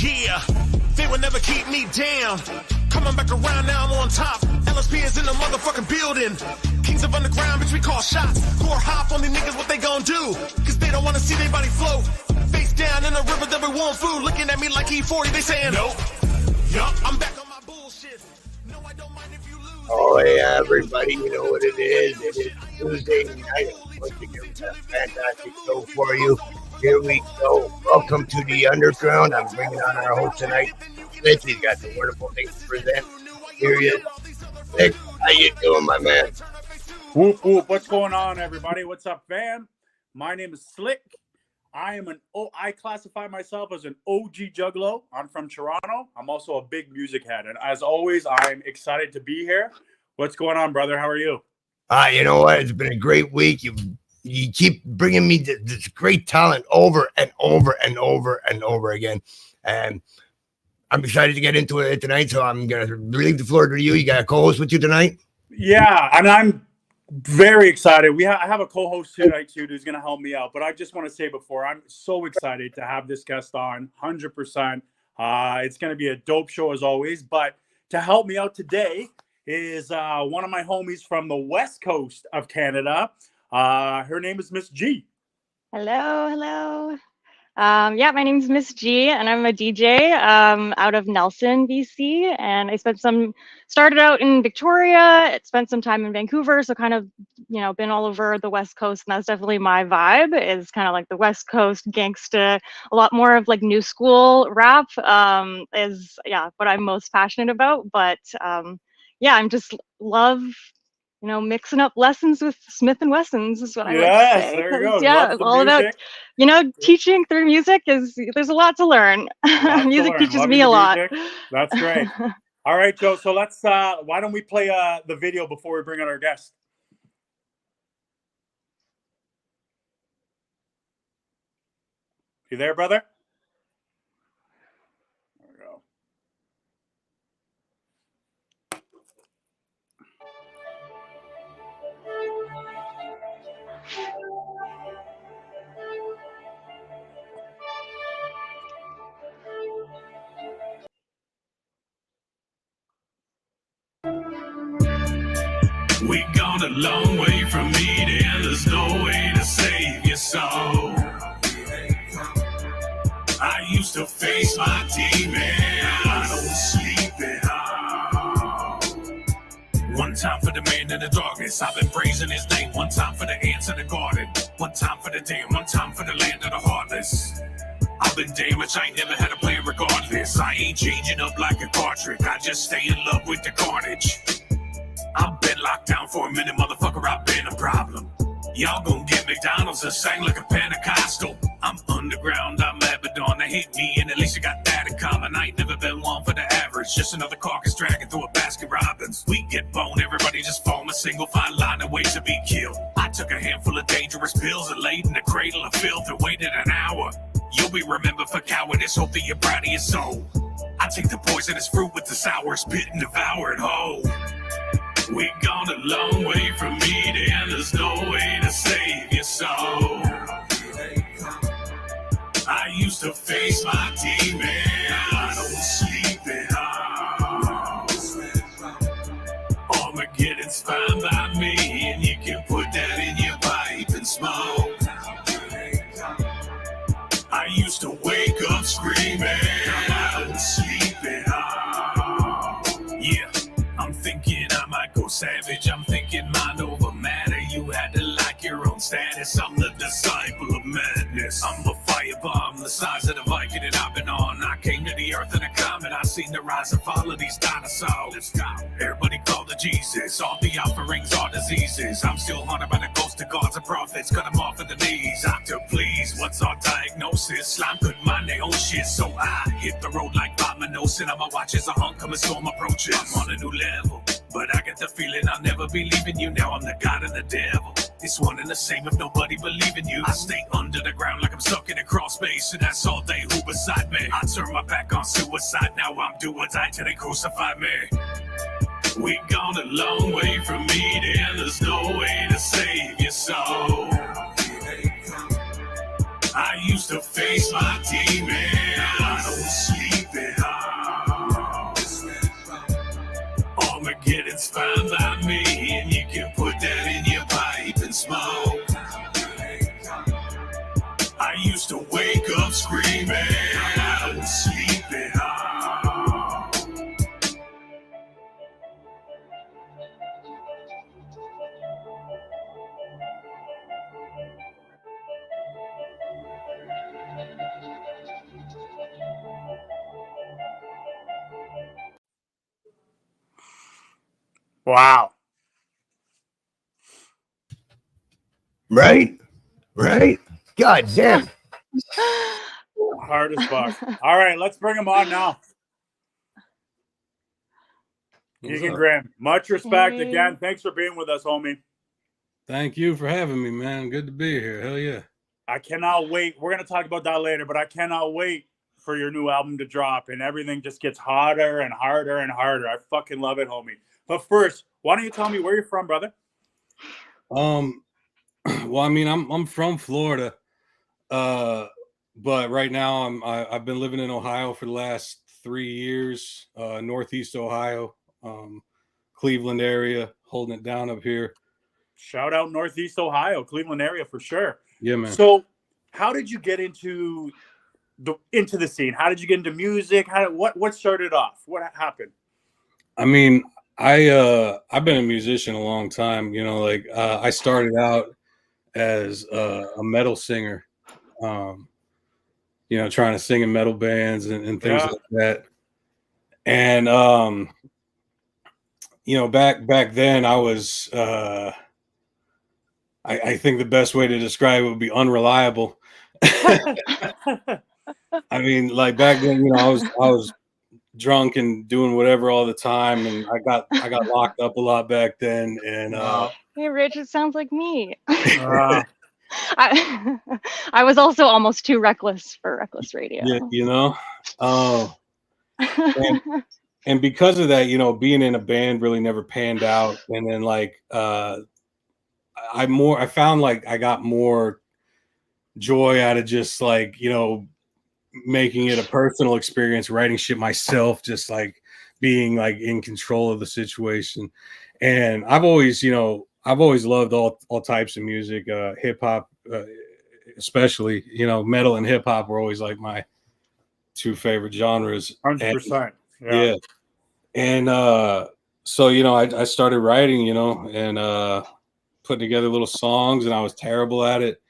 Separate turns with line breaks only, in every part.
Yeah, they will never keep me down. Coming back around, now I'm on top. LSP is in the motherfucking building. Kings of underground, bitch, we call shots. Core hop on these niggas, what they gon' do? Cause they don't wanna see their body float. Face down in a river that we want food. Looking at me like E40, they saying nope. Yup, I'm back on my bullshit. No, I don't mind if you lose.
Oh yeah, everybody, you know what it is. It is Tuesday night. I'm going to give a fantastic show for you. Here we go. Welcome to the underground. I'm bringing on our host tonight. Slick, he's got some wonderful things to present. Here he is. Slick, how you doing, my man?
Whoop, whoop. What's going on, everybody? What's up, fam? My name is Slick. I classify myself as an OG juggalo. I'm from Toronto. I'm also a big music head. And as always, I'm excited to be here. What's going on, brother? How are you?
You know what? It's been a great week. You keep bringing me this great talent over and over and over and over again. And I'm excited to get into it tonight. So I'm going to leave the floor to you. You got a co-host with you tonight?
Yeah, and I'm very excited. I have a co-host tonight too who's going to help me out. But I just want to say before, I'm so excited to have this guest on, 100%. It's going to be a dope show as always. But to help me out today is one of my homies from the West Coast of Canada. Her name is Miss G.
Hello. Yeah, my name is Miss G, and I'm a DJ out of Nelson, BC. And I started out in Victoria, spent some time in Vancouver, so kind of, been all over the West Coast, and that's definitely my vibe, is kind of like the West Coast gangsta, a lot more of like new school rap is, what I'm most passionate about. But I'm just love mixing up lessons with Smith and Wessons is what I like to say.
There you go.
Yeah, all music. About, teaching through music there's a lot to learn. Music teaches me a lot.
That's great. All right, Joe. So let's, why don't we play the video before we bring on our guest? You there, brother? There we go.
We gone a long way from meeting. There's no way to save your soul. I used to face my demon. I don't sleep at all. One time for the man in the darkness, I've been praising his name. One time for the ants in the garden. One time for the dam. One time for the land of the heartless. I've been damaged, I ain't never had to play regardless. I ain't changing up like a cartridge. I just stay in love with the carnage. I've been locked down for a minute, motherfucker, I've been a problem. Y'all gon' get McDonald's and sang like a Pentecostal. I'm underground, I'm Abaddon, they hate me, and at least you got that in common. I ain't never been one for the average, just another carcass dragging through a basket Robbins. We get bone, everybody just form a single fine line of ways to be killed. I took a handful of dangerous pills and laid in the cradle of filth and waited an hour. You'll be remembered for cowardice, hope that you're proud of your soul. I take the poisonous fruit with the sour spit and devour it whole. We gone a long way from meeting, there's no way to save your soul. I used to face my demon, I don't sleep at all. Armageddon's fine by me, and you can put that in your pipe and smoke. I used to wake up screaming, I don't sleep at all. Yeah, I'm thinking I might go savage. I'm thinking mind over matter. You had to like your own status. I'm the disciple of madness. I'm a firebomb the size of the Viking that I've been on. I came to the earth in a comet. I seen the rise and fall of these dinosaurs. Let's go. Everybody call to Jesus. All the offerings are diseases. I'm still haunted by the ghost of gods and prophets. Cut them off at the knees. Doctor, please, what's our diagnosis? Slime couldn't mind their own shit, so I hit the road like Vamanos. And I'ma watch as a homecoming storm approaches. I'm on a new level, but I get the feeling I'll never be leaving you. Now I'm the god and the devil. It's one and the same if nobody believe in you. I stay under the ground like I'm stuck in a crawl space, and that's all day who beside me. I turn my back on suicide, now I'm do or die till they crucify me. We gone a long way from meeting, there's no way to save your soul.
Wow.
Right? God damn.
Hard as fuck. All right, let's bring him on now. Keagan Grimm, much respect
Hey.
again. Thanks for being with us, homie.
Thank you for having me, man. Good to be here. Hell yeah.
I cannot wait. We're going to talk about that later, but I cannot wait for your new album to drop, and everything just gets hotter and harder and harder. I fucking love it, homie. But first, why don't you tell me where you're from, brother?
Well, I mean, I'm from Florida, but right now I've been living in Ohio for the last 3 years, Northeast Ohio, Cleveland area, holding it down up here.
Shout out Northeast Ohio, Cleveland area for sure.
Yeah, man.
So, how did you get into the scene? How did you get into music? What started off? What happened?
I mean, I've been a musician a long time. You know, like I started out as a metal singer, you know, trying to sing in metal bands and things like that. And you know, back then I was I think the best way to describe it would be unreliable. I mean, like back then, you know, I was drunk and doing whatever all the time, and I got locked up a lot back then. And
Hey, Rich, it sounds like me. I was also almost too reckless for reckless radio.
yeah, you know, and because of that, you know, being in a band really never panned out. And then like I found like I got more joy out of just like, you know, making it a personal experience, writing shit myself, just like being like in control of the situation. And I've always loved all types of music, hip hop, especially, you know, metal and hip hop were always like my two favorite genres.
100%.
Yeah. And so, you know, I started writing, you know, and putting together little songs, and I was terrible at it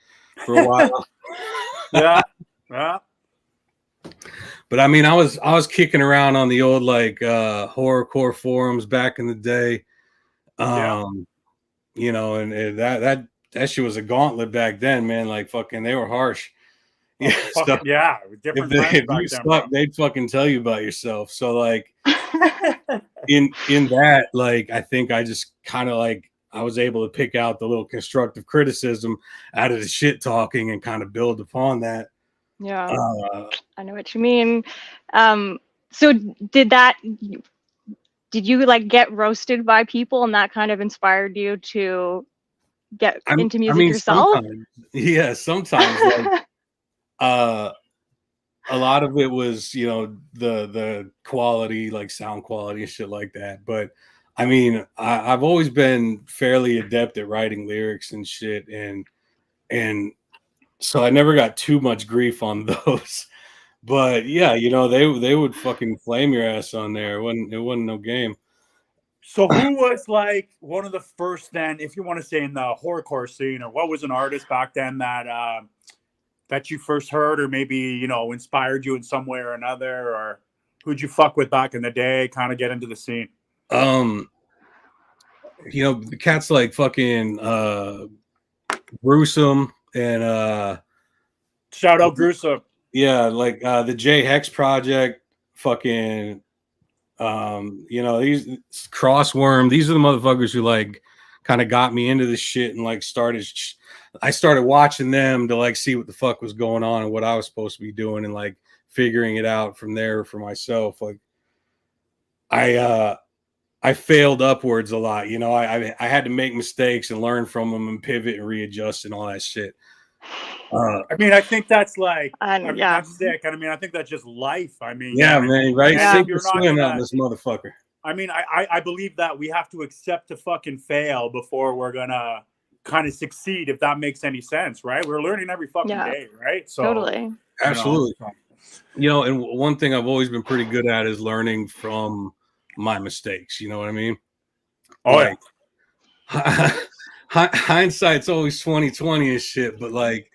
for a while.
Yeah.
But I mean, I was kicking around on the old like horrorcore forums back in the day. You know, and that shit was a gauntlet back then, man. Like fucking, they were harsh.
Yeah, so different
if you suck, they'd fucking tell you about yourself. So like in that, like I think I just kind of like I was able to pick out the little constructive criticism out of the shit talking and kind of build upon that.
Yeah, I know what you mean. So did you like get roasted by people, and that kind of inspired you to get into music yourself?
Sometimes like, a lot of it was, you know, the quality, like sound quality and shit like that. But I mean, I've always been fairly adept at writing lyrics and shit, and so I never got too much grief on those. But yeah, you know, they would fucking flame your ass on there. It wasn't no game.
So who was like one of the first then, if you want to say in the horrorcore scene, or what was an artist back then that you first heard, or maybe, you know, inspired you in some way or another, or who'd you fuck with back in the day, kind of get into the scene?
You know, the cats like fucking Gruesome and
shout out Gruesome.
Yeah, like the J Hex Project, fucking you know, these Crossworm, these are the motherfuckers who like kind of got me into this shit and like I started watching them to like see what the fuck was going on and what I was supposed to be doing, and like figuring it out from there for myself. Like I failed upwards a lot, you know. I had to make mistakes and learn from them and pivot and readjust and all that shit.
I mean, I think that's like,
that's
sick. I mean, I think that's just life. I mean,
man, right?
Yeah.
Sink or swim out this motherfucker.
I mean, I believe that we have to accept to fucking fail before we're gonna kind of succeed, if that makes any sense, right? We're learning every fucking day, right? So
totally,
absolutely. You know, and one thing I've always been pretty good at is learning from my mistakes. You know what I mean?
Oh,
like, yeah. Hindsight's always 20/20 and shit, but like,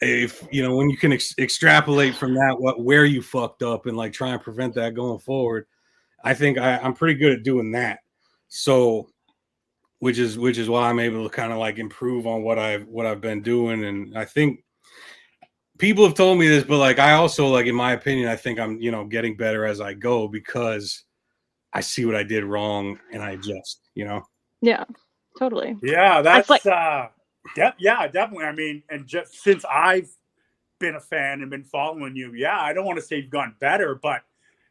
if you know, when you can extrapolate from that where you fucked up and like try and prevent that going forward, I think I'm pretty good at doing that. So which is why I'm able to kind of like improve on what I've been doing. And I think people have told me this, but like I also, like, in my opinion, I think I'm, you know, getting better as I go because I see what I did wrong and I adjust, you know.
Yeah, totally.
Yeah,
That's like,
yeah, definitely. I mean, and just since I've been a fan and been following you, yeah, I don't want to say you've gotten better, but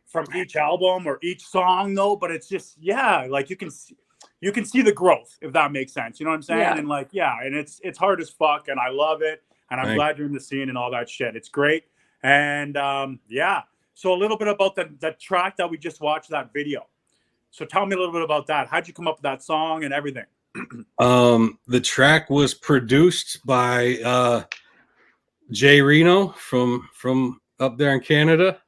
from each album or each song though, but it's just, yeah, like you can see the growth, if that makes sense. You know what I'm saying?
Yeah.
And like, yeah, and it's hard as fuck, and I love it, and I'm
Thanks.
glad you're in the scene and all that shit. It's great. And yeah. So a little bit about the track that we just watched, that video. So tell me a little bit about that. How'd you come up with that song and everything?
The track was produced by Jay Reno from up there in Canada.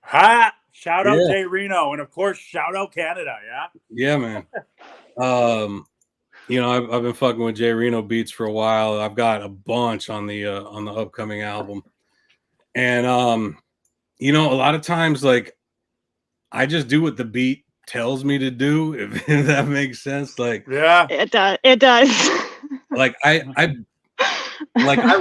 Ha! Shout out
Yeah.
Jay Reno, and of course, shout out Canada. Yeah.
Yeah, man. You know, I've been fucking with Jay Reno beats for a while. I've got a bunch on the upcoming album, and you know, a lot of times, like, I just do what the beat tells me to do, if that makes sense. Like,
Yeah.
it does. It does.
like I like I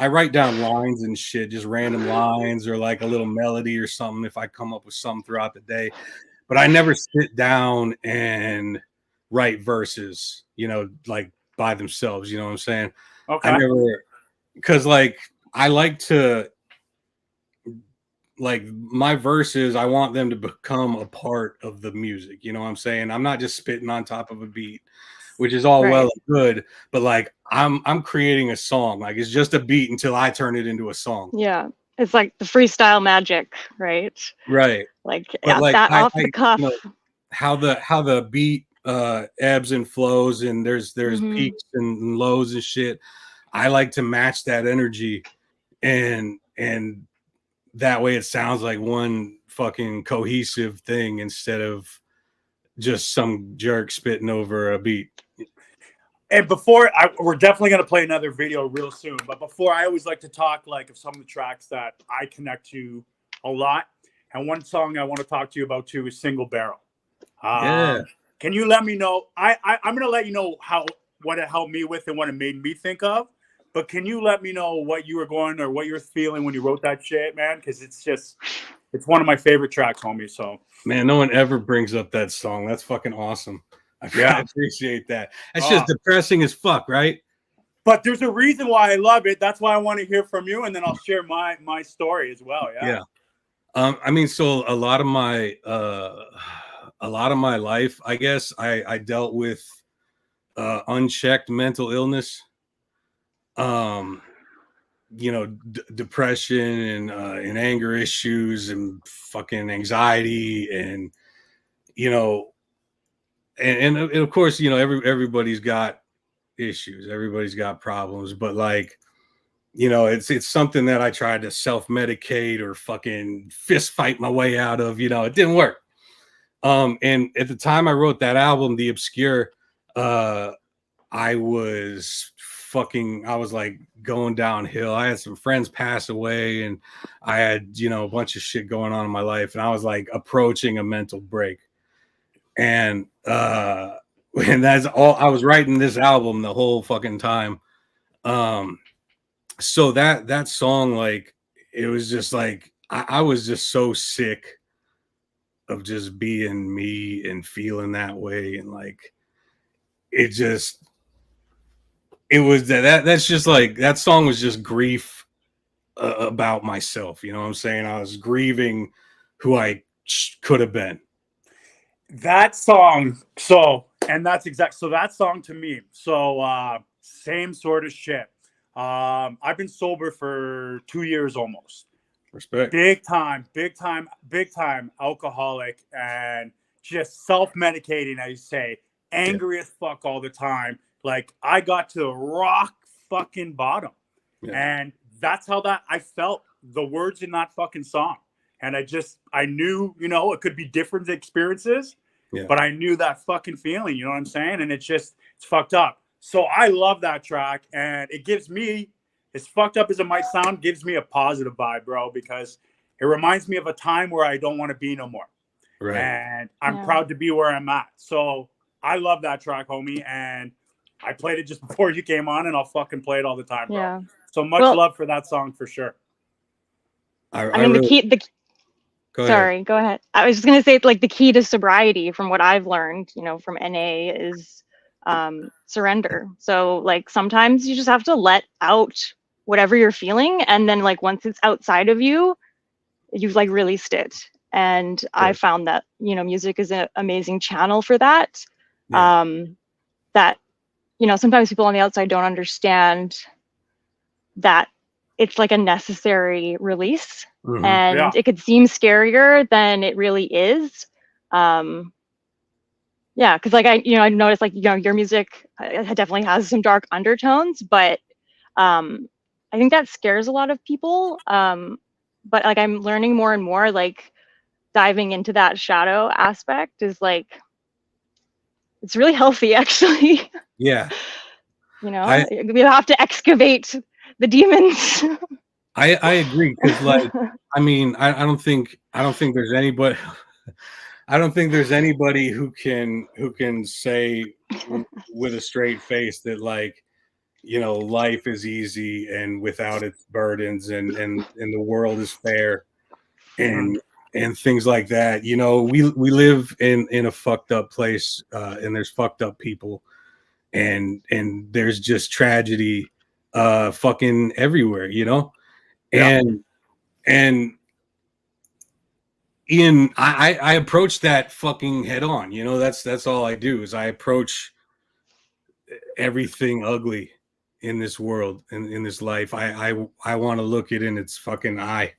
write down lines and shit, just random lines or like a little melody or something if I come up with something throughout the day. But I never sit down and write verses, you know, like by themselves. You know what I'm saying?
Okay.
I never, because like I like to, like, my verses, I want them to become a part of the music. You know what I'm saying? I'm not just spitting on top of a beat, which is all well and good, but like I'm creating a song. Like, it's just a beat until I turn it into a song.
Yeah. It's like the freestyle magic, right?
Right.
Like,
But like
that off the cuff.
You know, how the beat ebbs and flows, and there's peaks and lows and shit. I like to match that energy, and that way it sounds like one fucking cohesive thing instead of just some jerk spitting over a beat.
And we're definitely going to play another video real soon. But before, I always like to talk like of some of the tracks that I connect to a lot. And one song I want to talk to you about too is Single Barrel.
Yeah.
Can you let me know? I'm going to let you know what it helped me with and what it made me think of. But can you let me know what you were going or what you're feeling when you wrote that shit, man? Because it's one of my favorite tracks, homie. So,
man, no one ever brings up that song. That's fucking awesome. I appreciate that. That's just depressing as fuck, right?
But there's a reason why I love it. That's why I want to hear from you, and then I'll share my story as well. Yeah.
I mean, so a lot of my life, I guess, I dealt with unchecked mental illness. You know, depression and anger issues and fucking anxiety, and you know. And of course, you know, everybody's got issues, everybody's got problems, but like, you know, it's something that I tried to self-medicate or fucking fist fight my way out of. You know, it didn't work. And at the time I wrote that album, The Obscure, I was like going downhill. I had some friends pass away, and I had, you know, a bunch of shit going on in my life, and I was like approaching a mental break. And that's all. I was writing this album the whole fucking time. So that song, like, it was just like I was just so sick of just being me and feeling that way, and like it was that's just like, that song was just grief about myself. You know what I'm saying? I was grieving who I could have been.
That song, so that song to me, so same sort of shit. I've been sober for 2 years almost.
Respect.
Big time alcoholic, and just self-medicating, I say, angry as fuck all the time. Like, I got to rock fucking bottom. And that's how that I felt the words in that fucking song. And I knew, you know, it could be different experiences, but I knew that fucking feeling, you know what I'm saying? And it's fucked up. So I love that track, and it gives me, as fucked up as it might sound, gives me a positive vibe, bro, because it reminds me of a time where I don't want to be no more.
Right.
And I'm proud to be where I'm at. So I love that track, homie, and I played it just before you came on, and I'll fucking play it all the time, bro.
Yeah.
So much
Well,
love for that song for sure.
I mean,
really, go ahead.
sorry, go ahead. I was just gonna say, like, the key to sobriety, from what I've learned, from NA, is surrender. So, like, sometimes you just have to let out whatever you're feeling, and then, like, once it's outside of you, you've like released it. And I found that music is an amazing channel for that.
Yeah.
That sometimes people on the outside don't understand that it's like a necessary release.
Mhm.
And
Yeah.
it could seem scarier than it really is. Yeah, because like I noticed, like, your music definitely has some dark undertones, but I think that scares a lot of people. But like, I'm learning more and more, like, diving into that shadow aspect is like, it's really healthy, actually.
Yeah.
We
I
have to excavate the demons.
I agree, because like, I mean, I don't think there's anybody I don't think there's anybody who can say with a straight face that, like, life is easy and without its burdens, and the world is fair, and things like that. We live in a fucked up place, and there's fucked up people, and there's just tragedy fucking everywhere,
Yeah.
and and I approach that fucking head on. That's all I do, is I approach everything ugly in this world, in this life. I want to look it in its fucking eye.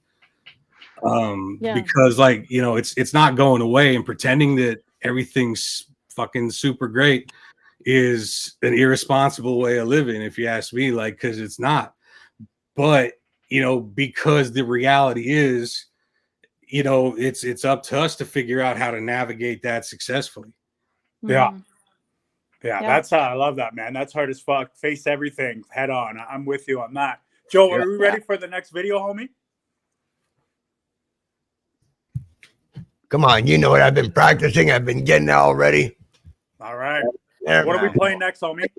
Yeah.
Because, like, it's not going away, and pretending that everything's fucking super great is an irresponsible way of living, if you ask me, like, because it's not. But because the reality is, it's up to us to figure out how to navigate that successfully.
Yeah.
Mhm.
Yeah,
Yeah.
that's how I love that, man. That's hard as fuck. Face everything head on. I'm with you on that. Joe,
Yeah.
are we ready for the next video, homie?
Come on, you know what? I've been practicing. I've been getting it all ready.
All right.
There,
What are we
man.
playing next, homie?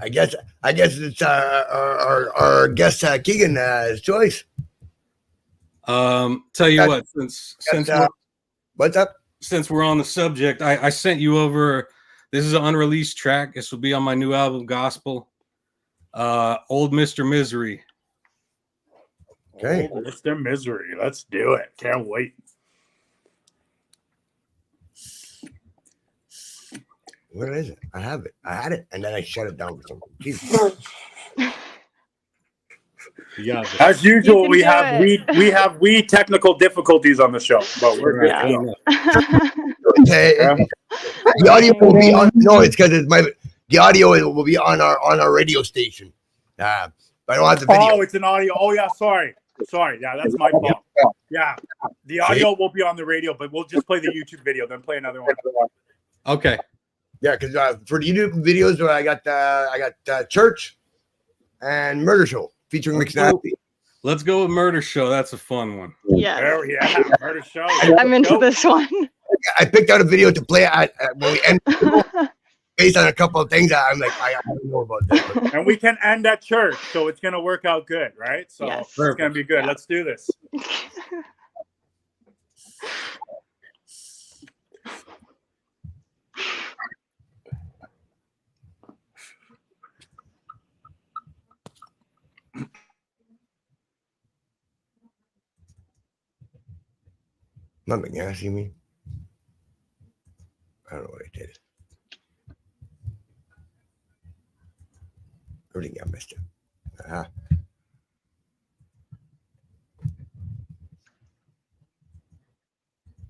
I guess it's our guest Keagan's choice.
Tell you what,
What's up?
since we're on the subject, I sent you over. This is an unreleased track. This will be on my new album, Gospel. Old Mr. Misery.
Okay.
Oh, Mr. Misery. Let's do it. Can't wait.
Where is it? I have it. I had it, and then I shut it down for something. Jesus.
Yeah.
As usual,
can
we
do
have
it.
we have technical difficulties on the show, but we're good to go.
The audio will be on. No, it's because the audio will be on our radio station. But I don't have the video.
Oh, it's an audio. Oh yeah, sorry. Yeah, that's my fault. Yeah, the audio will be on the radio, but we'll just play the YouTube video, then play another one.
Okay.
Yeah, because for the YouTube videos, I got Church and Murder Show featuring McSnappy.
Let's go with Murder Show. That's a fun one.
Yes.
Oh yeah, Murder Show.
I'm into this one.
I picked out a video to play at when we end based on a couple of things. I'm like, I don't know about this. But
And we can end at church, so it's gonna work out good, right? So
Yes.
it's gonna be good.
Yeah.
Let's do this.
nothing, yeah, see me? I don't know what I did. Everything got messed up.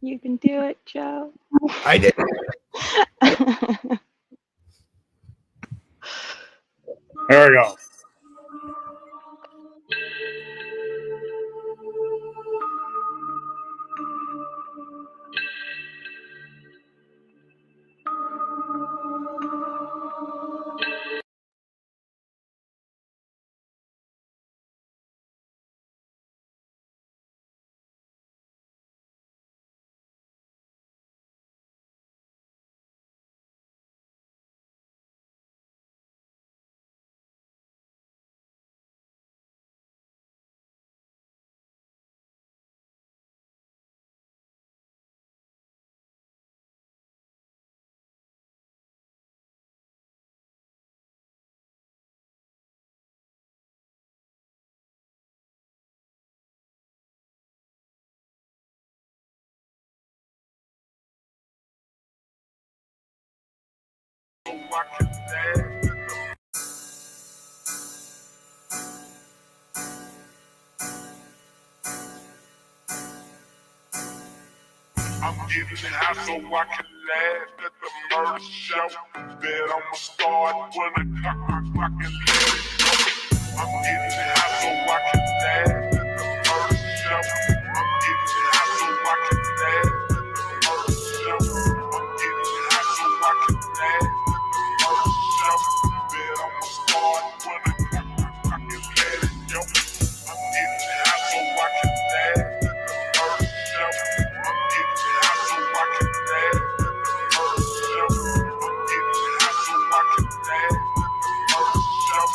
You can do it, Joe.
I did.
There we go.
I'm getting high so I can laugh at the murder show. Bet I'ma start when the clock and let it go. I'm getting high so I can laugh at the murder show. I'm getting high so I can laugh at the murder show. I'm getting high so I can laugh at the murder show. Bet I'ma start when the clock and let it go. I'm getting high so I can laugh at the murder show. I'm getting high so I can laugh at the murder show. I'm getting high so I can laugh at the murder show.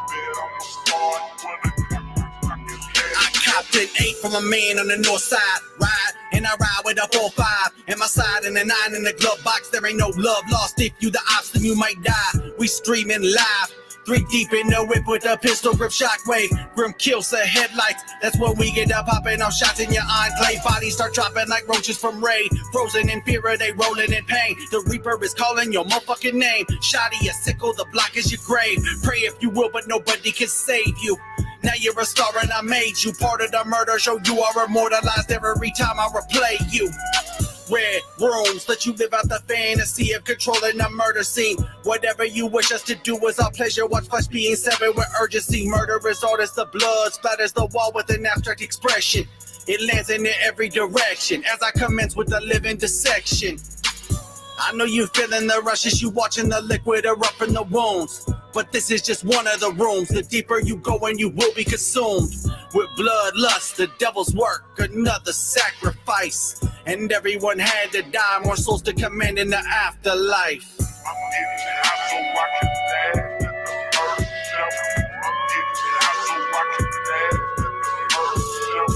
Bet I'ma start when the clock and let it
I copped an 8 from a man on the north side. Ride, and I ride with a 4-5. And my side and a 9 in the glove box. There ain't no love lost. If you the ops, then you might die. We streaming live. 3 deep in the whip with a pistol grip shockwave. Grimm kills the headlights. That's when we get up popping off shots in your enclave. Bodies start dropping like roaches from raid. Frozen in fear, they rolling in pain. The Reaper is calling your motherfucking name. Shoddy, a sickle, the block is your grave. Pray if you will, but nobody can save you. Now you're a star and I made you part of the murder show. You are immortalized every time I replay you. Red rooms let you live out the fantasy of controlling the murder scene. Whatever you wish us to do is our pleasure. Watch flesh being severed with urgency. Murder is all as the blood splatters the wall with an abstract expression. It lands in every direction as I commence with the living dissection. I know you feeling the rush as you watching the liquid erupt from the wounds. But this is just one of the rooms. The deeper you go and you will be consumed with bloodlust, the devil's work, another sacrifice. And everyone had to die, more souls to command in the afterlife.
I'm getting high so I can laugh at the murder show. I'm getting high so I can laugh at the murder show.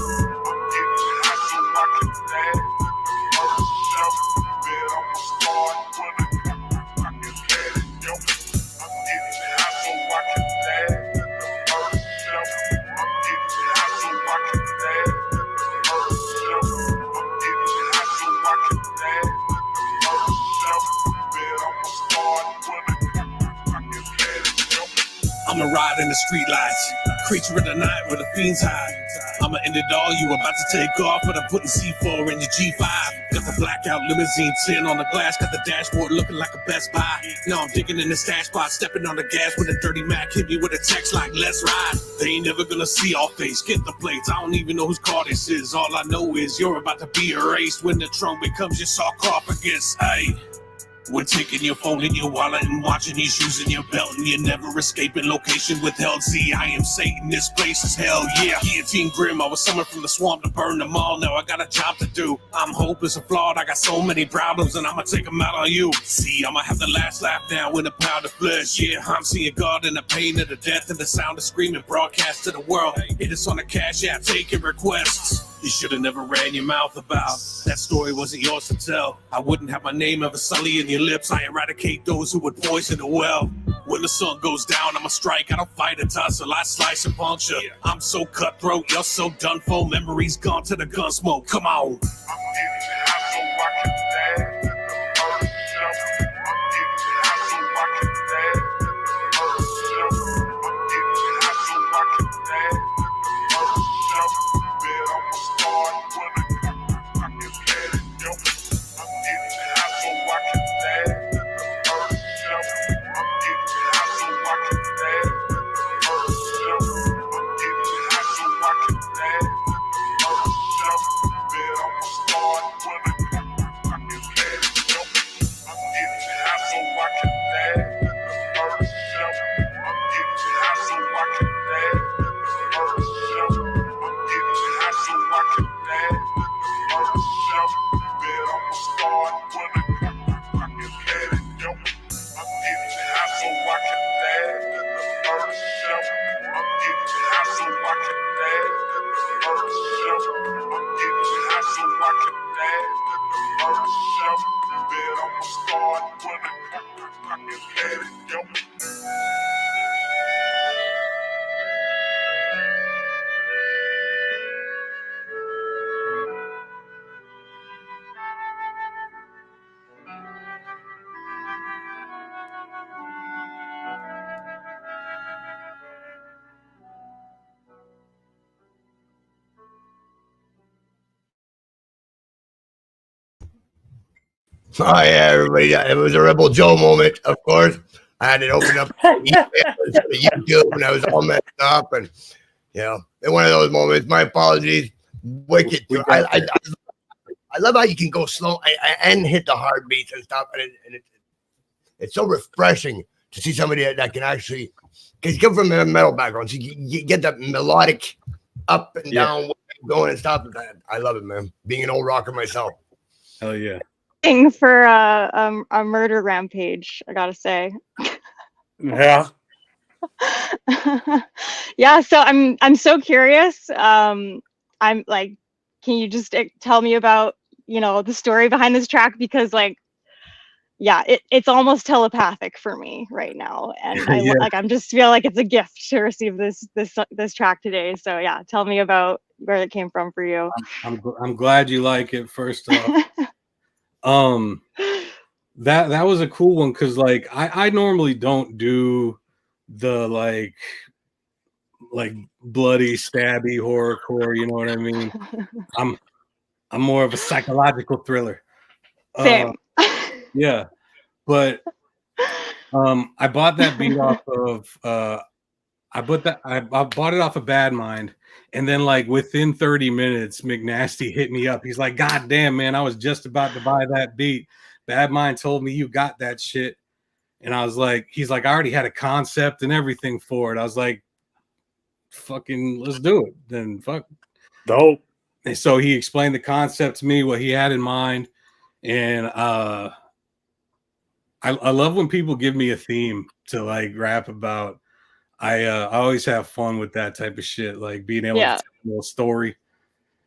I'm getting high so I can laugh at the murder show. Bet I'ma start when the clock and let it go. I'm getting high so I can laugh at the murder show. I'm getting high so I can laugh at the murder show. I'm getting high so I can laugh at the murder show. Bet I'ma start when the clock and let it go.
I'ma ride in the street lights, creature of the night where the fiends hide. I'ma end it all, you about to take off, but I'm putting C4 in your G5. Got the blackout limousine 10 on the glass, got the dashboard looking like a Best Buy. Now I'm digging in the stash spot, stepping on the gas with a dirty Mac, hit me with a text like, let's ride. They ain't never gonna see our face, get the plates, I don't even know whose car this is. All I know is you're about to be erased when the trunk becomes your sarcophagus. Hey. We're taking your phone and your wallet and watching your shoes and your belt, and you're never escaping location withheld. See, I am Satan, this place is hell, yeah. Guillotine Grimm, I was summoned from the swamp to burn them all. Now I got a job to do. I'm hopeless and flawed, I got so many problems, and I'ma take them out on you. See, I'ma have the last laugh now in a pound of flesh. Yeah, I'm seeing God in the pain of the death and the sound of screaming broadcast to the world. Hit us on the cash app, taking requests. You should have never ran your mouth about. That story wasn't yours to tell. I wouldn't have my name ever sully in your lips. I eradicate those who would poison the well. When the sun goes down, I'ma strike. I don't fight a tussle, I slice and puncture. I'm so cutthroat, you're so done for. Memories gone to the gun smoke. Come on.
I'm getting high so I can laugh at the murder show. I'm getting high so I can laugh at the murder show. I'm getting high so I can laugh at the murder show. Bet I'ma start when the clock and let it go. I'm getting high so I can laugh at the murder show. I'm getting high so I can laugh at the murder show. I'm getting high so I can laugh at the murder show. Bet I'ma start
Oh yeah, everybody. It was a Rebel Joe moment, of course. I had it open up YouTube, and I was all messed up, and in one of those moments. My apologies. Wicked. I love how you can go slow and hit the hard beats and stuff, and it's so refreshing to see somebody that can actually, because you come from a metal background, so you get that melodic up and down going and stuff. I love it, man. Being an old rocker myself.
Hell yeah.
For a murder rampage, I gotta say.
Yeah.
Yeah, so I'm so curious. I'm like, can you just tell me about, the story behind this track? Because yeah, it's almost telepathic for me right now, and I'm just feel like it's a gift to receive this track today. So yeah, tell me about where it came from for you.
I'm glad you like it. First off, that was a cool one, because like I normally don't do the like bloody stabby horrorcore, you know what I mean? I'm more of a psychological thriller.
Same.
Yeah, but I bought that beat off of I bought it off of Bad Mind, and then like within 30 minutes, McNasty hit me up. He's like, "God damn, man, I was just about to buy that beat. Bad Mind told me you got that shit." And I was like, he's like, "I already had a concept and everything for it." I was like, "Fucking let's do it." Then fuck.
Dope.
And so he explained the concept to me, what he had in mind. And I love when people give me a theme to like rap about. I always have fun with that type of shit, like being able to tell a little story.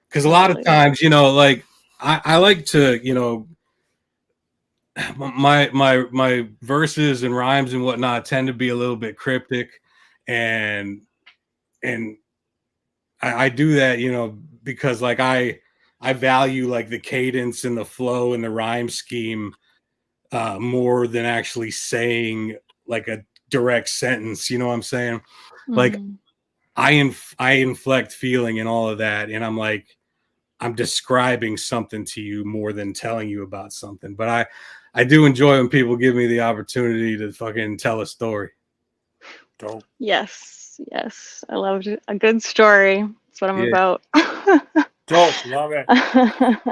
Because a lot of times, like I like to, my verses and rhymes and whatnot tend to be a little bit cryptic, and I do that, because like I value like the cadence and the flow and the rhyme scheme more than actually saying like a direct sentence. You know what I'm saying? Mm-hmm. Like I inflect feeling and all of that, and I'm describing something to you more than telling you about something. But I do enjoy when people give me the opportunity to fucking tell a story.
Dope.
Yes, I loved a good story. That's what I'm about.
Dope, love it.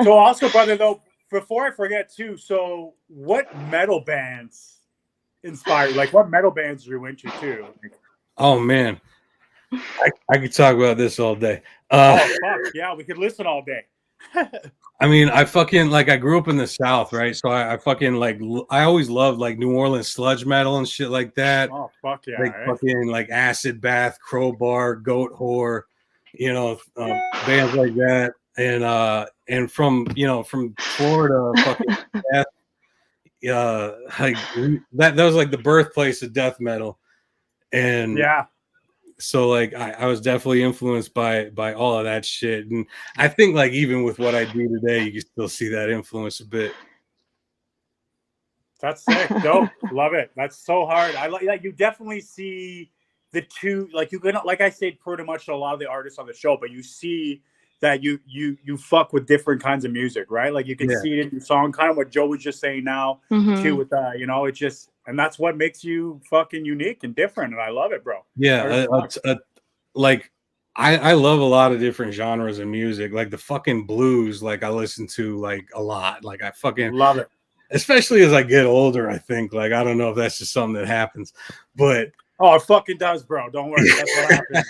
So also, brother, though, before I forget too, so what metal bands inspired? Like, what metal bands drew into too?
Oh man, I could talk about this all day.
Oh fuck yeah, we could listen all day.
I mean, I fucking I grew up in the South, right? So I fucking I always loved like New Orleans sludge metal and shit like that.
Oh fuck yeah,
like fucking like Acid Bath, Crowbar, Goat Whore, bands like that, and from Florida, fucking death, that was like the birthplace of death metal, and
yeah.
So like I was definitely influenced by all of that shit, and I think like even with what I do today, you can still see that influence a bit.
That's sick, dope, love it. That's so hard. I like you definitely see the two, like you can, like I said, pretty much a lot of the artists on the show, but you see that you fuck with different kinds of music, right? Like you can see it in your song, kind of what Joe was just saying now too, with it's just. And that's what makes you fucking unique and different. And I love it, bro.
Yeah. I love a lot of different genres of music. Like the fucking blues, like I listen to like a lot. Like I fucking
love it.
Especially as I get older, I think. Like, I don't know if that's just something that happens. But
oh, it fucking does, bro. Don't worry. That's what happens.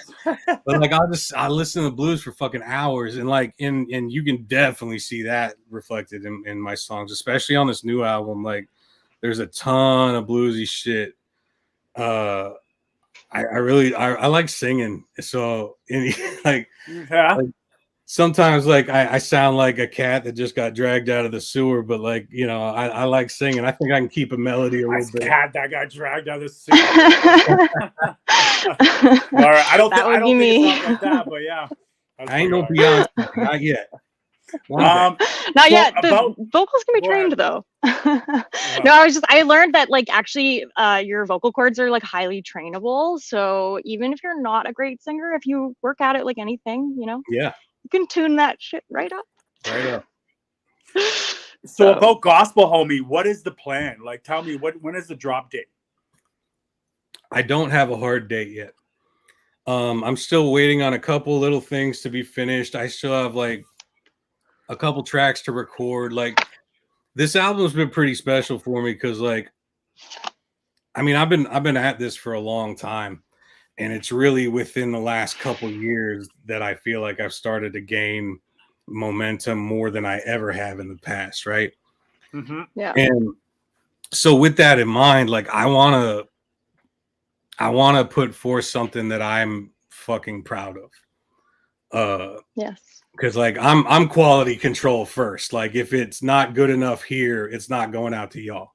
But like I listen to the blues for fucking hours. And like and you can definitely see that reflected in my songs, especially on this new album. Like there's a ton of bluesy shit. I like singing. So like sometimes like I sound like a cat that just got dragged out of the sewer, but like I like singing. I think I can keep a melody a little bit.
Cat that got dragged out of the sewer. All right, I don't think it's like that, but yeah.
I ain't no Beyonce, not yet.
Not yet. The vocals can be trained though. No, I learned that like actually your vocal cords are like highly trainable. So even if you're not a great singer, if you work at it like anything,
yeah,
you can tune that shit right up.
Right up.
So about gospel, homie, what is the plan? Like, tell me when is the drop date?
I don't have a hard date yet. I'm still waiting on a couple little things to be finished. I still have like a couple tracks to record. Like, this album's been pretty special for me because, like, I mean, I've been at this for a long time, and it's really within the last couple years that I feel like I've started to gain momentum more than I ever have in the past, right?
Mm-hmm.
Yeah.
And so with that in mind, like, I want to put forth something that I'm fucking proud of.
Yes.
Because, like, I'm quality control first. Like, if it's not good enough here, it's not going out to y'all.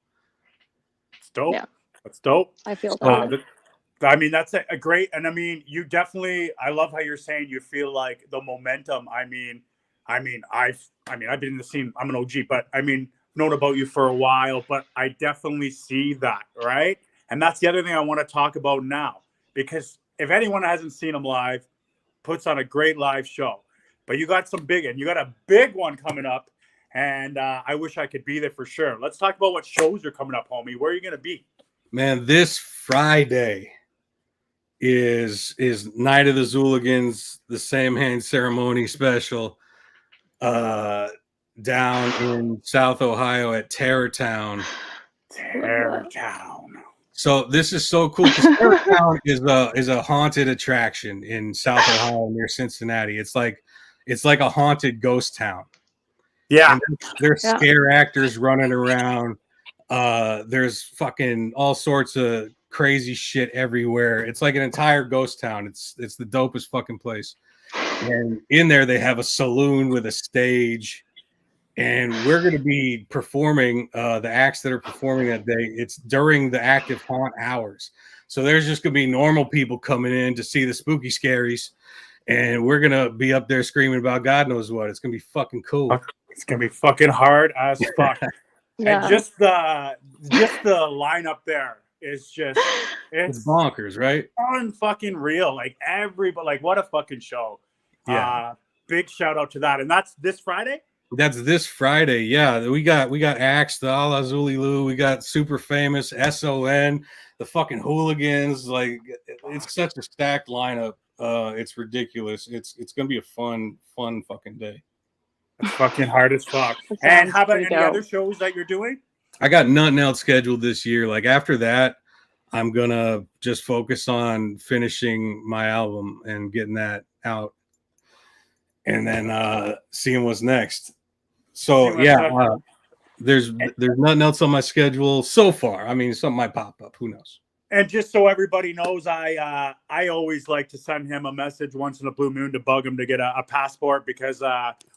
It's dope.
Yeah.
That's dope.
I feel that.
I mean, that's a great, and I mean, you definitely. I love how you're saying you feel like the momentum. I've been in the scene. I'm an OG, but I mean, known about you for a while, but I definitely see that, right? And that's the other thing I want to talk about now, because if anyone hasn't seen him live, puts on a great live show. But you got a big one coming up, and I wish I could be there for sure. Let's talk about what shows are coming up, homie. Where are you going to be?
Man, this Friday is Night of the Zooligans, the Sam Hain ceremony special, down in South Ohio at Terrortown.
Terrortown.
So this is so cool because Terrortown is a haunted attraction in South Ohio near Cincinnati. It's like a haunted ghost town.
Yeah.
And there's scare actors running around. There's fucking all sorts of crazy shit everywhere. It's like an entire ghost town. It's the dopest fucking place. And in there they have a saloon with a stage, and we're going to be performing the acts that are performing that day. It's during the active haunt hours. So there's just going to be normal people coming in to see the spooky scaries, and we're going to be up there screaming about God knows what. It's going to be fucking cool.
It's going to be fucking hard as fuck.
Yeah.
And just the lineup there is just
It's bonkers, right?
Unfucking real. Like everybody, like what a fucking show.
Yeah.
Big shout out to that. And that's this Friday?
That's this Friday. Yeah. We got Axe, the Ala Zuliloo, we got Super Famous, SON, the fucking Hooligans. Like, it's such a stacked lineup. It's ridiculous. It's gonna be a fun fucking day.
It's fucking hard as fuck. And how about any other shows that you're doing?
I got nothing else scheduled this year. Like, after that, I'm gonna just focus on finishing my album and getting that out, and then seeing what's next. So there's nothing else on my schedule so far. I mean, something might pop up. Who knows?
And just so everybody knows, I always like to send him a message once in a blue moon to bug him to get a passport, because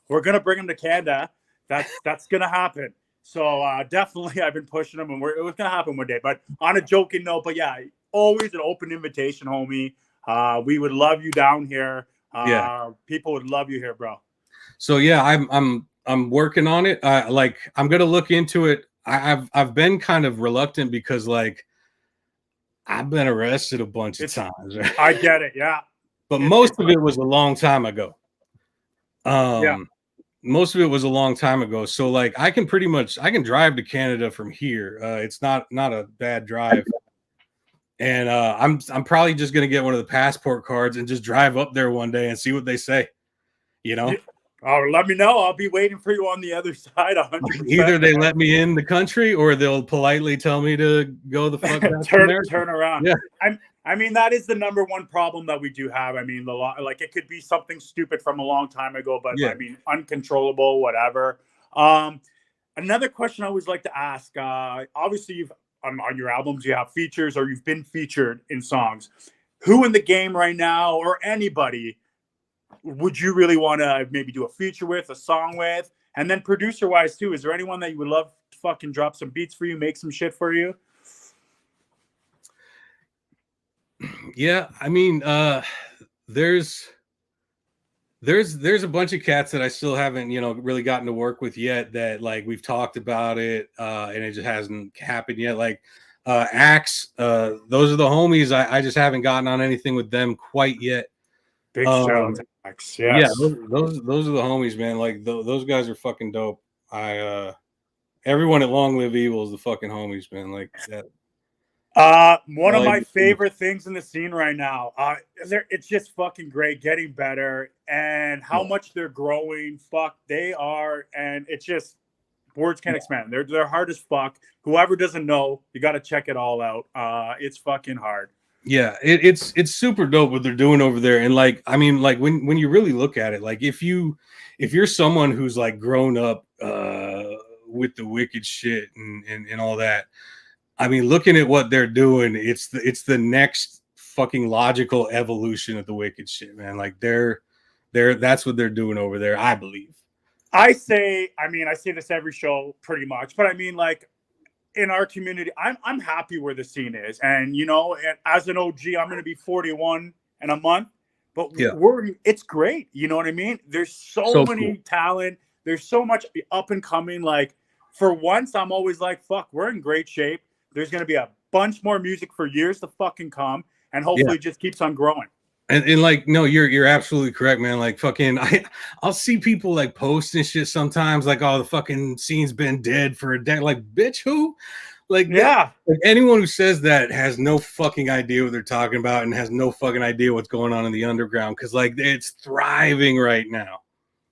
we're gonna bring him to Canada. That's gonna happen. So definitely, I've been pushing him, and it was gonna happen one day. But on a joking note, but yeah, always an open invitation, homie. We would love you down here. People would love you here, bro.
So yeah, I'm working on it. I'm gonna look into it. I've been kind of reluctant because, like, I've been arrested a bunch of times. Right?
I get it, yeah.
But most of it was a long time ago. Most of it was a long time ago. So, like, I can drive to Canada from here. It's not a bad drive. And I'm probably just gonna get one of the passport cards and just drive up there one day and see what they say. You know?
Oh, let me know. I'll be waiting for you on the other side. 100%.
Either they let me in the country, or they'll politely tell me to go the fuck back.
turn around.
Yeah.
I mean, that is the number one problem that we do have. I mean, like, it could be something stupid from a long time ago, but I mean, uncontrollable, whatever. Another question I always like to ask, obviously you've on your albums, you have features, or you've been featured in songs. Who in the game right now, or anybody, would you really want to maybe do a feature with, a song with? And then producer wise too, is there anyone that you would love to fucking drop some beats for you, make some shit for you?
Yeah, I mean, there's a bunch of cats that I still haven't, really gotten to work with yet, that, like, we've talked about it, and it just hasn't happened yet. Like, Axe, those are the homies. I just haven't gotten on anything with them quite yet.
Big shout out to Axe. Yes.
Yeah, those are the homies, man. Like, those guys are fucking dope. I Everyone at Long Live Evil is the fucking homies, man. Like that.
One of
like
my favorite things in the scene right now. It's just fucking great, getting better, and how much they're growing. Fuck, they are, and it's just words can't expand. They're hard as fuck. Whoever doesn't know, you got to check it all out. It's fucking hard.
Yeah, it's super dope what they're doing over there. And like, I mean, like when you really look at it, like if you're someone who's like grown up with the wicked shit and all that, I mean, looking at what they're doing, it's the next fucking logical evolution of the wicked shit, man. Like that's what they're doing over there, I believe.
I say this every show pretty much, but I mean, like, in our community, I'm happy where the scene is, and you know, as an OG, I'm going to be 41 in a month, but it's great. You know what I mean? There's so many talent. There's so much up and coming. Like, for once, I'm always like, fuck, we're in great shape. There's going to be a bunch more music for years to fucking come, and hopefully it just keeps on growing.
And like, no, you're absolutely correct, man. Like, fucking, I'll see people like post and shit sometimes, like, oh, the fucking scene's been dead for a decade. Like, bitch, who? Like, like, anyone who says that has no fucking idea what they're talking about and has no fucking idea what's going on in the underground, because like it's thriving right now.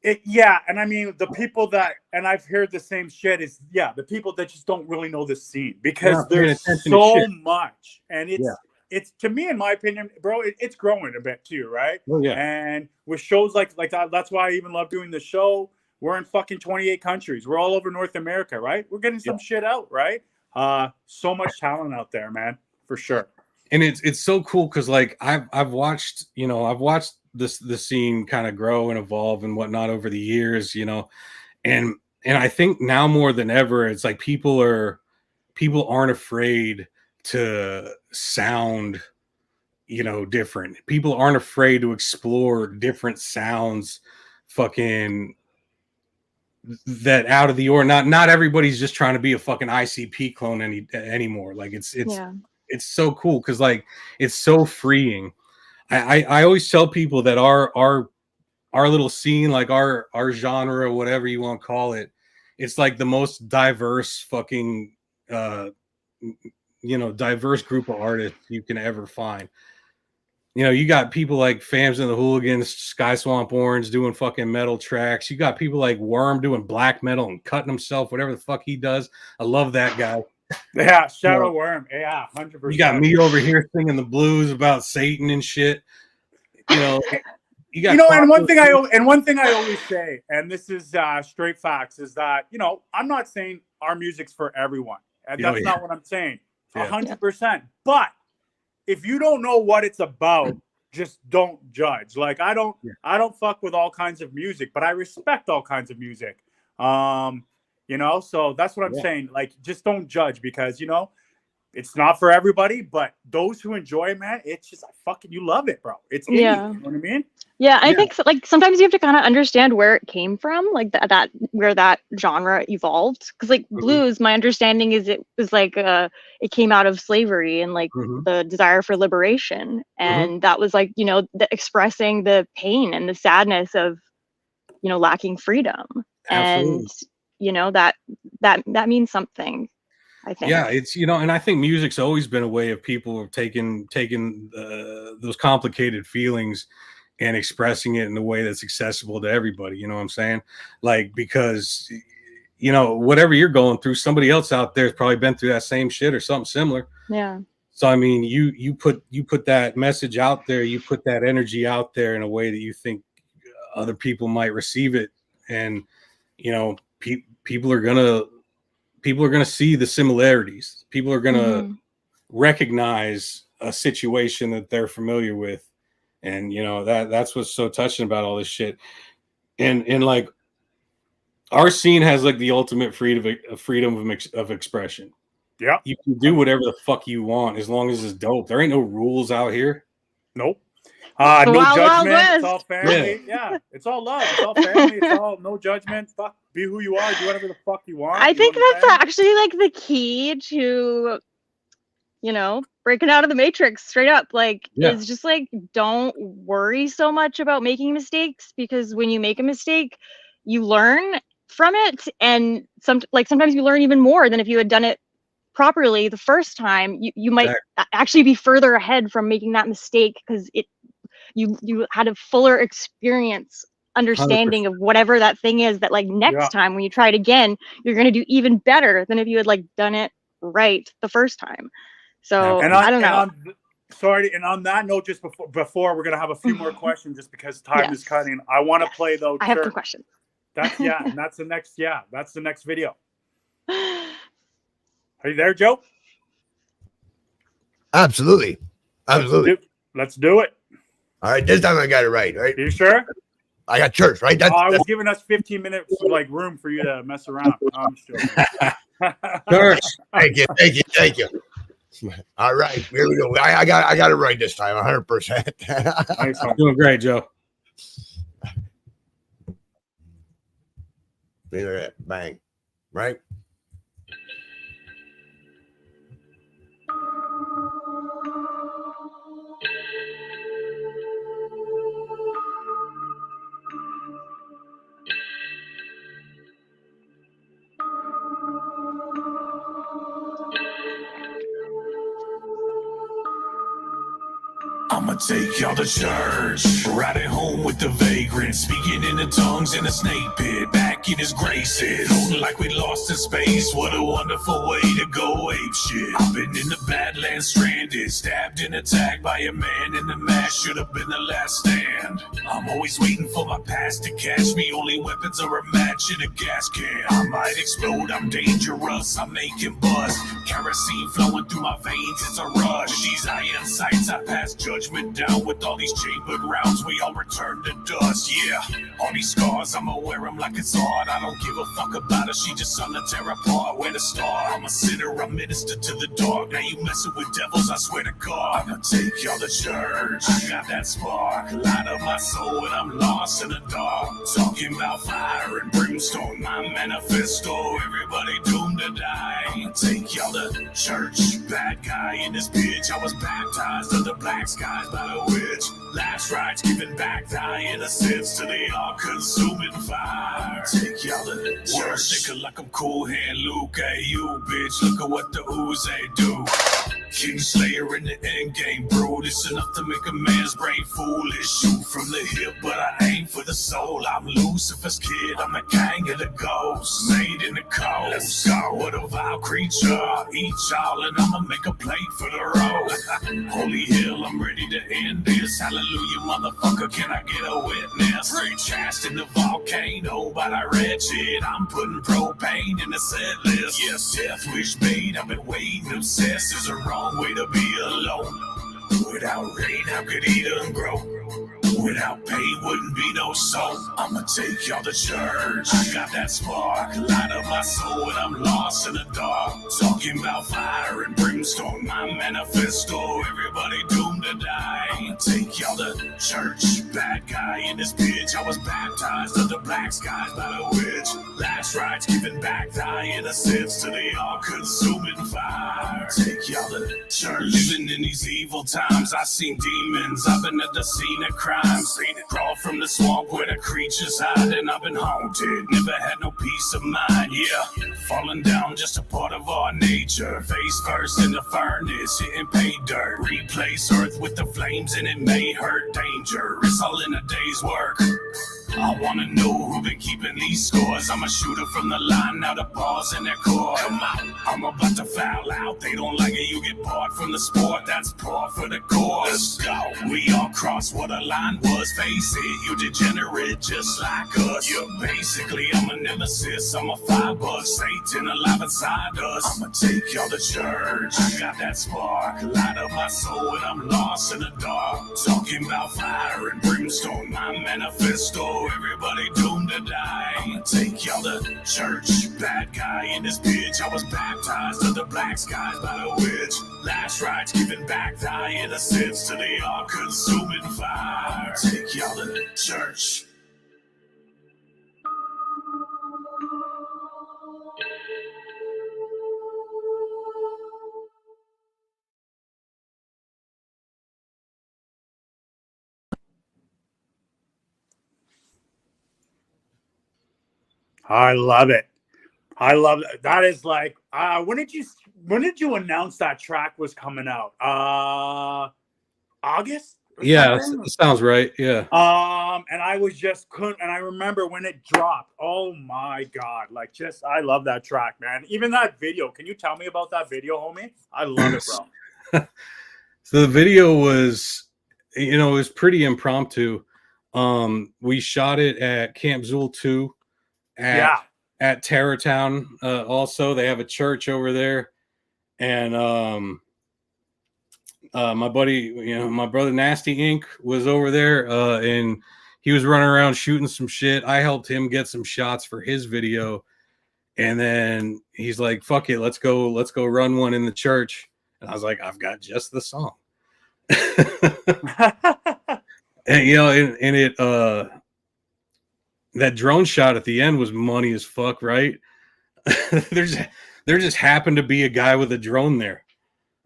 And I mean, the people that, and I've heard the same shit, is the people that just don't really know the scene, because there's so much, and it's to me, in my opinion, bro, it's growing a bit too, right?
Oh, yeah.
And with shows like that, that's why I even love doing the show. We're in fucking 28 countries. We're all over North America, right? We're getting some shit out, right? So much talent out there, man, for sure.
And it's so cool because like I've watched the scene kind of grow and evolve and whatnot over the years, you know, and I think now more than ever, it's like people aren't afraid to sound, you know, different. People aren't afraid to explore different sounds, fucking, that out of the ordinary. Not everybody's just trying to be a fucking ICP clone anymore. Like it's so cool because like it's so freeing. I always tell people that our little scene, like our genre, whatever you want to call it, it's like the most diverse fucking diverse group of artists you can ever find. You know, you got people like Fams and the Hooligans, Sky Swamp Orange doing fucking metal tracks. You got people like Worm doing black metal and cutting himself, whatever the fuck he does. I love that guy.
Yeah, Shadow Worm. Yeah, 100%.
You got me over here singing the blues about Satan and shit. You know,
and one thing I always say, and this is straight facts, is that, you know, I'm not saying our music's for everyone. And that's not what I'm saying. 100%. But if you don't know what it's about, just don't judge. Like, I don't fuck with all kinds of music, but I respect all kinds of music. You know, so that's what I'm saying. Like, just don't judge, because, you know, it's not for everybody, but those who enjoy it, man, it's just fucking, you love it, bro. It's in you know what I mean?
Yeah, I think like sometimes you have to kind of understand where it came from, like that where that genre evolved. Because like blues, my understanding is it was like it came out of slavery and like the desire for liberation, and that was like, you know, expressing the pain and the sadness of, you know, lacking freedom. Absolutely. And you know, that means something, I think.
Yeah, it's, you know, and I think music's always been a way of people taking those complicated feelings and expressing it in a way that's accessible to everybody. You know what I'm saying? Like, because, you know, whatever you're going through, somebody else out there has probably been through that same shit or something similar.
Yeah.
So I mean, you put that message out there, you put that energy out there in a way that you think other people might receive it, and you know, people are gonna see the similarities. People are gonna recognize a situation that they're familiar with, and you know, that's what's so touching about all this shit. And like, our scene has like the ultimate freedom of expression.
Yeah,
you can do whatever the fuck you want as long as it's dope. There ain't no rules out here.
Nope. No judgment. It's all family. Yeah, it's all love. It's all family. It's all no judgment. Fuck, be who you are. Do whatever the fuck you want.
I think that's actually like the key to, you know, breaking out of the matrix straight up. Like, is just like, don't worry so much about making mistakes, because when you make a mistake, you learn from it, and sometimes you learn even more than if you had done it properly the first time. You might actually be further ahead from making that mistake because you had a fuller experience, understanding
100%.
of whatever that thing is, that like next time when you try it again, you're going to do even better than if you had like done it right the first time. So I don't know.
Sorry, and on that note, just before we're gonna have a few more questions, just because time is cutting. I want to play though.
I have some questions.
That's and that's the next video. Are you there, Joe?
Absolutely.
Let's do it.
All right, this time I got it right.
You sure?
I got church, right?
I was giving us 15 minutes like room for you to mess around. I'm sure.
Church. Thank you. All right, here we go. I got it right this time, 100%.
Nice one.
Doing great, Joe.
Bang, right?
I'ma take y'all to church, riding home with the vagrant, speaking in the tongues in a snake pit, back in his graces, floating like we lost in space. What a wonderful way to go ape shit. I've been in the Badlands stranded, stabbed and attacked by a man in the mask, should have been the last stand. I'm always waiting for my past to catch me, only weapons are a match in a gas can. I might explode, I'm dangerous, I'm making buzz, kerosene flowing through my veins, it's a rush. With these iron sights, I pass judgment down. With all these chambered rounds, we all return to dust. Yeah, all these scars, I'ma wear them like it's art. I don't give a fuck about her, she just something to tear apart. Where to start? I'm a sinner, I minister to the dark. Now you messing with devils, I swear to God. I'ma take y'all to church, I got that spark, light up my soul and I'm lost in the dark. Talking about fire and brimstone, my manifesto, everybody doomed to die. I'ma take y'all to church, bad guy in this bitch. I was baptized under black skies by the witch. Last rites giving back thy innocence to the all-consuming fire. Take y'all to church, thinking like I'm cool hand Luke. Hey, you bitch, look at what the ooze do. Kingslayer in the end game, bro. This enough to make a man's brain foolish. Shoot from the hip, but I aim for the soul. I'm Lucifer's kid, I'm the king of the ghosts. Made in the coast. Let's go. What a vile creature. Eat y'all and I'ma make a plate for the road. Holy hell, I'm ready to end this. Hallelujah, motherfucker, can I get a witness? Recast in the volcano, but I wretched. I'm putting propane in the set list. Yes, death wish made, I've been waiting. Obsessed is a wrong way to be alone. Without rain, how could Eden grow? Without pain, wouldn't be no soul. I'ma take y'all to church, I got that spark, light up my soul and I'm lost in the dark. Talking about fire and brimstone, my manifesto, everybody doomed to die. I'ma take y'all to church, bad guy in this bitch. I was baptized under black skies by the witch. Last rites giving back thy innocence to the all-consuming fire. Take y'all to church. Living in these evil times, I seen demons, I've been at the scene of crime. Seen it crawl from the swamp where the creatures hide, and I've been haunted, never had no peace of mind. Yeah, falling down, just a part of our nature. Face first in the furnace, hitting pay dirt. Replace earth with the flames and it may hurt. Danger, it's all in a day's work. I wanna know who been keeping these scores. I'm a shooter from the line, now the ball's in their court. Come on, I'm about to foul out. They don't like it, you get bored from the sport. That's par for the course. Let's go. We all crossed what a line was. Face it, you degenerate just like us. You're basically, I'm a nemesis. I'm a $5, Satan alive inside us. I'ma take y'all to church. I got that spark, light up my soul and I'm lost in the dark. Talking about fire and brimstone, my manifesto. Everybody doomed to die. I'ma take y'all to church, bad guy in this bitch. I was baptized under black skies by the witch. Last rites giving back thy innocence to the all-consuming fire. Take y'all to church.
I love it. I love it. That is like, when did you announce that track was coming out? August?
Yeah, that sounds right. Yeah.
And I was just couldn't, and I remember when it dropped. Oh my God. Like, just, I love that track, man. Even that video. Can you tell me about that video, homie? I love it, bro.
So the video was, it was pretty impromptu. We shot it at Camp Zool 2 at Terrortown. Also, they have a church over there, and my buddy, my brother Nasty Inc. was over there, and he was running around shooting some shit. I helped him get some shots for his video, and then he's like, "Fuck it, let's go run one in the church." And I was like, "I've got just the song." And it that drone shot at the end was money as fuck, right? there just happened to be a guy with a drone there.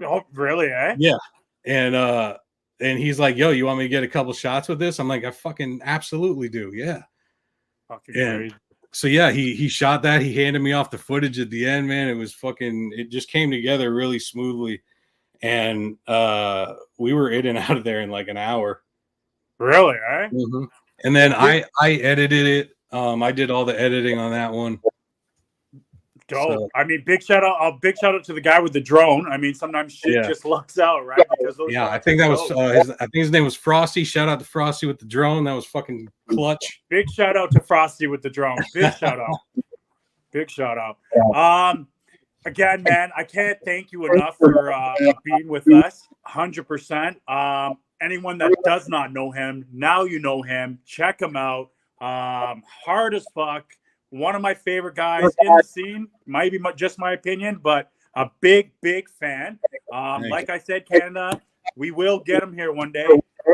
Oh, really? Eh?
Yeah. And he's like, "Yo, you want me to get a couple shots with this?" I'm like, "I fucking absolutely do." Yeah.
Fucking
And so yeah, he shot that. He handed me off the footage at the end, man. It was it just came together really smoothly. And we were in and out of there in like an hour.
Really, eh?
Mm-hmm. And then I edited it. I did all the editing on that one.
Dope.
So,
I mean, big shout out to the guy with the drone. I mean, sometimes shit just lucks out, right? Because
I think that was I think his name was Frosty. Shout out to Frosty with the drone. That was fucking clutch.
Big shout out to Frosty with the drone. Big shout out. Big shout out. Again, man, I can't thank you enough for being with us. 100%. Anyone that does not know him, now you know him. Check him out. Hard as fuck. One of my favorite guys in the scene. Might be just my opinion, but a big fan. Like I said, Canada, we will get him here one day.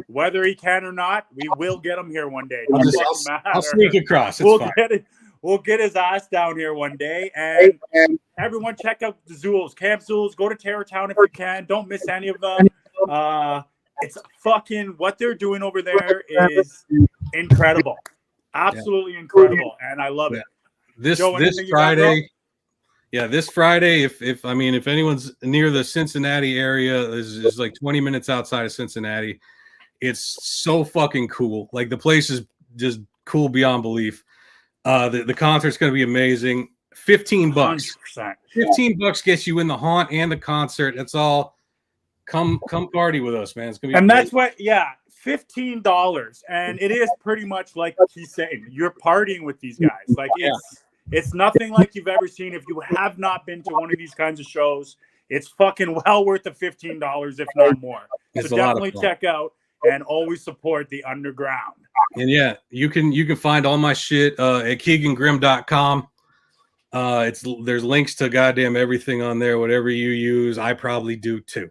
Whether he can or not, we will get him here one day.
I'll sneak across.
We'll get his ass down here one day. And everyone check out the Zools, Camp Zools. Go to Terrortown if you can. Don't miss any of them. It's fucking, what they're doing over there is incredible. Absolutely incredible. And I love it.
This Friday. This Friday, if anyone's near the Cincinnati area, is like 20 minutes outside of Cincinnati. It's so fucking cool. Like, the place is just cool beyond belief. The concert's going to be amazing. $15.
100%.
$15 gets you in the haunt and the concert. That's all. Come party with us, man. It's gonna be
and
great.
That's what, $15. And it is pretty much like he's saying, you're partying with these guys. Like, it's nothing like you've ever seen. If you have not been to one of these kinds of shows, it's fucking well worth the $15, if not more. So definitely check out and always support the underground.
And you can find all my shit at KeaganGrimm.com. There's links to goddamn everything on there. Whatever you use, I probably do too.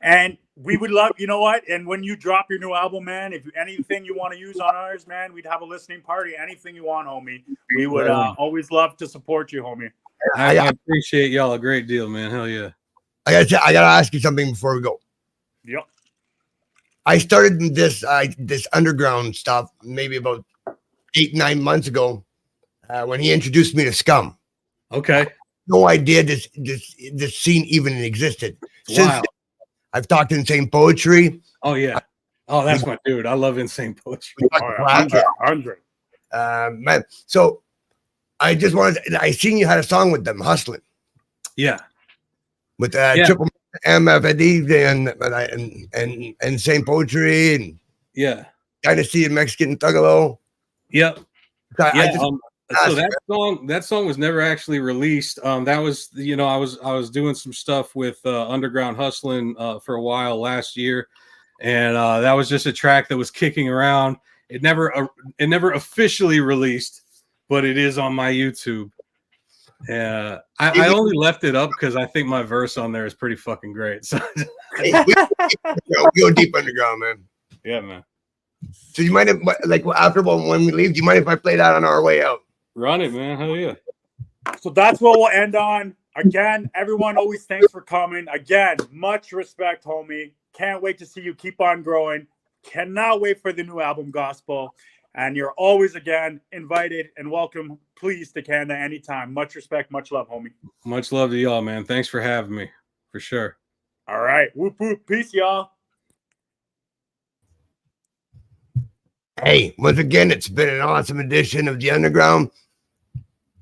And we would love, you know what? And when you drop your new album, man, if anything you want to use on ours, man, we'd have a listening party. Anything you want, homie. We would always love to support you, homie.
I appreciate y'all a great deal, man. Hell yeah.
I gotta ask you something before we go.
Yep.
I started this underground stuff maybe about 8-9 months ago when he introduced me to Scum.
Okay.
No idea this scene even existed.
Wow.
I've talked Insane Poetry.
Oh yeah. Oh, that's my dude. I love Insane Poetry.
100.
Man. So I just I seen you had a song with them, Hustling.
Yeah.
With Triple MFD and Insane Poetry and Dynasty and Mexican Thugalo.
Yep. So that song was never actually released. That was, I was doing some stuff with Underground Hustling for a while last year, and that was just a track that was kicking around. It never officially released, but it is on my YouTube. I only left it up because I think my verse on there is pretty fucking great. So
we go deep underground, man.
Yeah, man.
So you mind if, like, after when we leave, do you mind if I play that on our way out?
Run it, man. Hell yeah.
So that's what we'll end on. Again, everyone, always thanks for coming. Again, much respect, homie. Can't wait to see you keep on growing. Cannot wait for the new album, Gospel. And you're always again invited and welcome, please, to Canada anytime. Much respect, much love, homie.
Much love to y'all, man. Thanks for having me, for sure.
All right. Whoop, whoop. Peace, y'all.
Hey, once again, it's been an awesome edition of The Underground.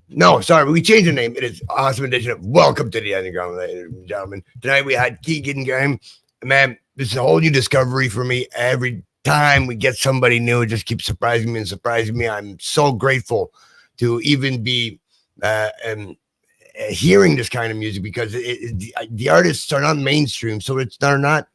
No, sorry, we changed the name. It is awesome edition of Welcome to The Underground, ladies and gentlemen. Tonight we had Keagan, Grimm. Man, this is a whole new discovery for me. Every time we get somebody new, it just keeps surprising me and surprising me. I'm so grateful to even be hearing this kind of music, because the artists are not mainstream, so they're not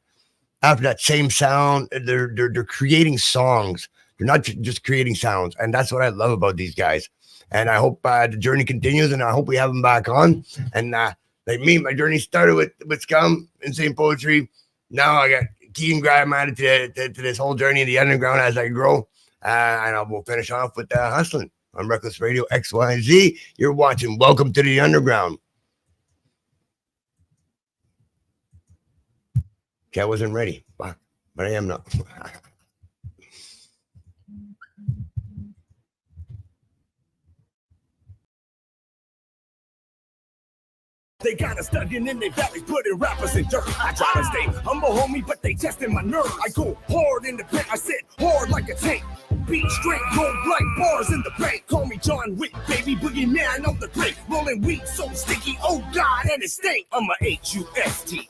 after that same sound. They're creating songs. They're not just creating sounds, and that's what I love about these guys. And I hope the journey continues, and I hope we have them back on. And like me, my journey started with Scum and St. Poetry. Now I got Keagan Grimm added to this whole journey in the underground as I grow. And I will finish off with Hustling on Reckless Radio XYZ. You're watching Welcome to the Underground. Okay, I wasn't ready, but I am now.
They got us studying in their valleys, putting rappers in dirt. I try to stay humble, homie, but they testing my nerve. I go hard in the paint, I sit hard like a tank. Beat straight, cold like bars in the bank. Call me John Wick, baby, boogeyman on the plate. Rolling weed so sticky, oh God, and it stink. I'm a HUSTLER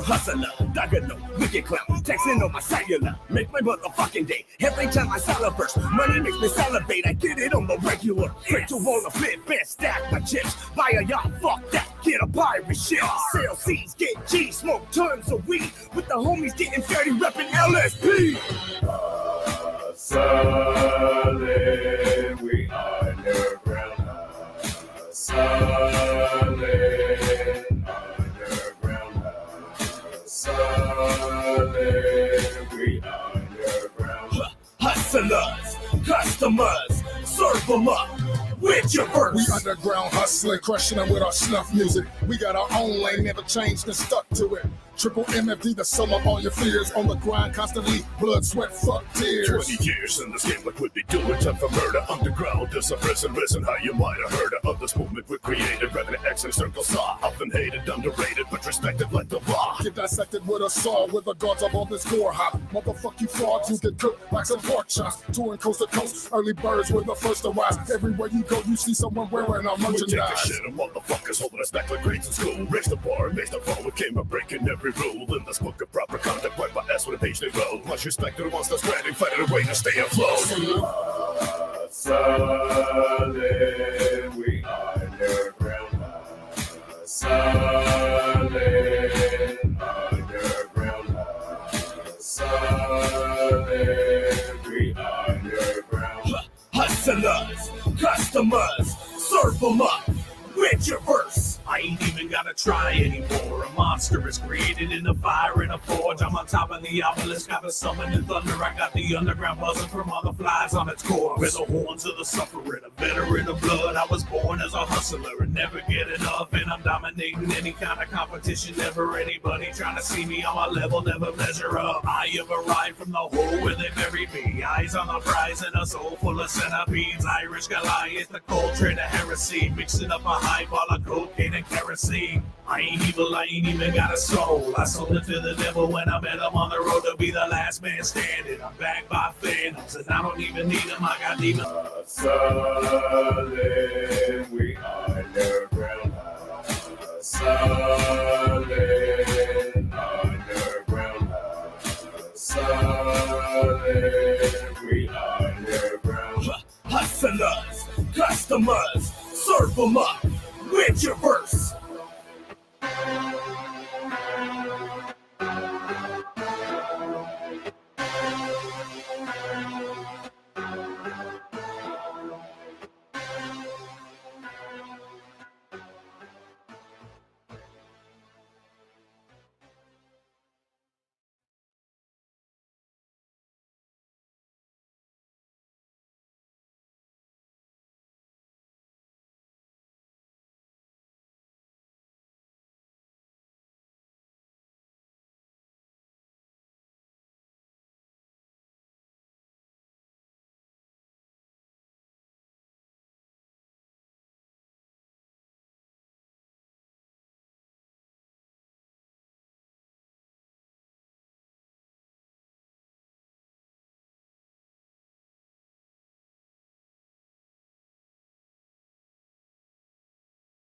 hustler, Duggano, wicked clown, texting on my cellular. Make my motherfucking day. Every time I sell a verse, money makes me salivate. I get it on the regular. Straight to roll a flip and stack my chips. Buy a yacht, fuck that. Get a pirate ship, sell seeds, get G, smoke tons of weed. With the homies getting 30, reppin' LSP. Hustling, we underground. Hustling, underground. Hustling, we underground. Hustlers, customers, serve them up. With your verse.
We underground hustling, crushing them with our snuff music. We got our own lane, never changed and stuck to it. Triple MFD to sum up all your fears. On the grind constantly, blood, sweat, fuck, tears.
20 years in this game, like we'd be doing time for murder. Underground is a prison, listen how you might have heard of this movement we created. Rather than X and circle saw, often hated, underrated, but respected like the law.
Get dissected with a saw, with the guards up on this core hop. Motherfuck you frauds, you get cooked like some pork chops. Touring coast to coast, early birds were the first to rise. Everywhere you go, you see someone wearing our merchandise.
We take a shit and motherfuckers holding us back like grades in school. Raise the bar, raise the fall, we came up breaking every rule. In this book of proper conduct, wipe my ass with a page they roll. Much respect to the ones that's grinding, fighting a way to stay afloat. Hustling, we underground. Hustling, underground. Hustling, we underground. Hustlers, customers, serve them up with your verse. I ain't even gotta try anymore. A monster is created in the fire in a forge. I'm on top of the obelisk, got the summoning thunder. I got the underground buzzing from all the flies on its core. With the horns of the suffering, a veteran of blood. I was born as a hustler and never get enough. And I'm dominating any kind of competition. Never anybody trying to see me on my level, never measure up. I have arrived from the hole where they buried me. Eyes on the prize and a soul full of centipedes. Irish Goliath, the cold trade of heresy. Mixing up a high ball of cocaine and kerosene. I ain't evil, I ain't even got a soul. I sold it to the devil when I met him on the road to be the last man standing. I'm backed by phantoms and I don't even need them, I got demons. Hustling, we underground. Hustling, underground. Hustling, we underground. Hustlers, customers, serve them up with your verse.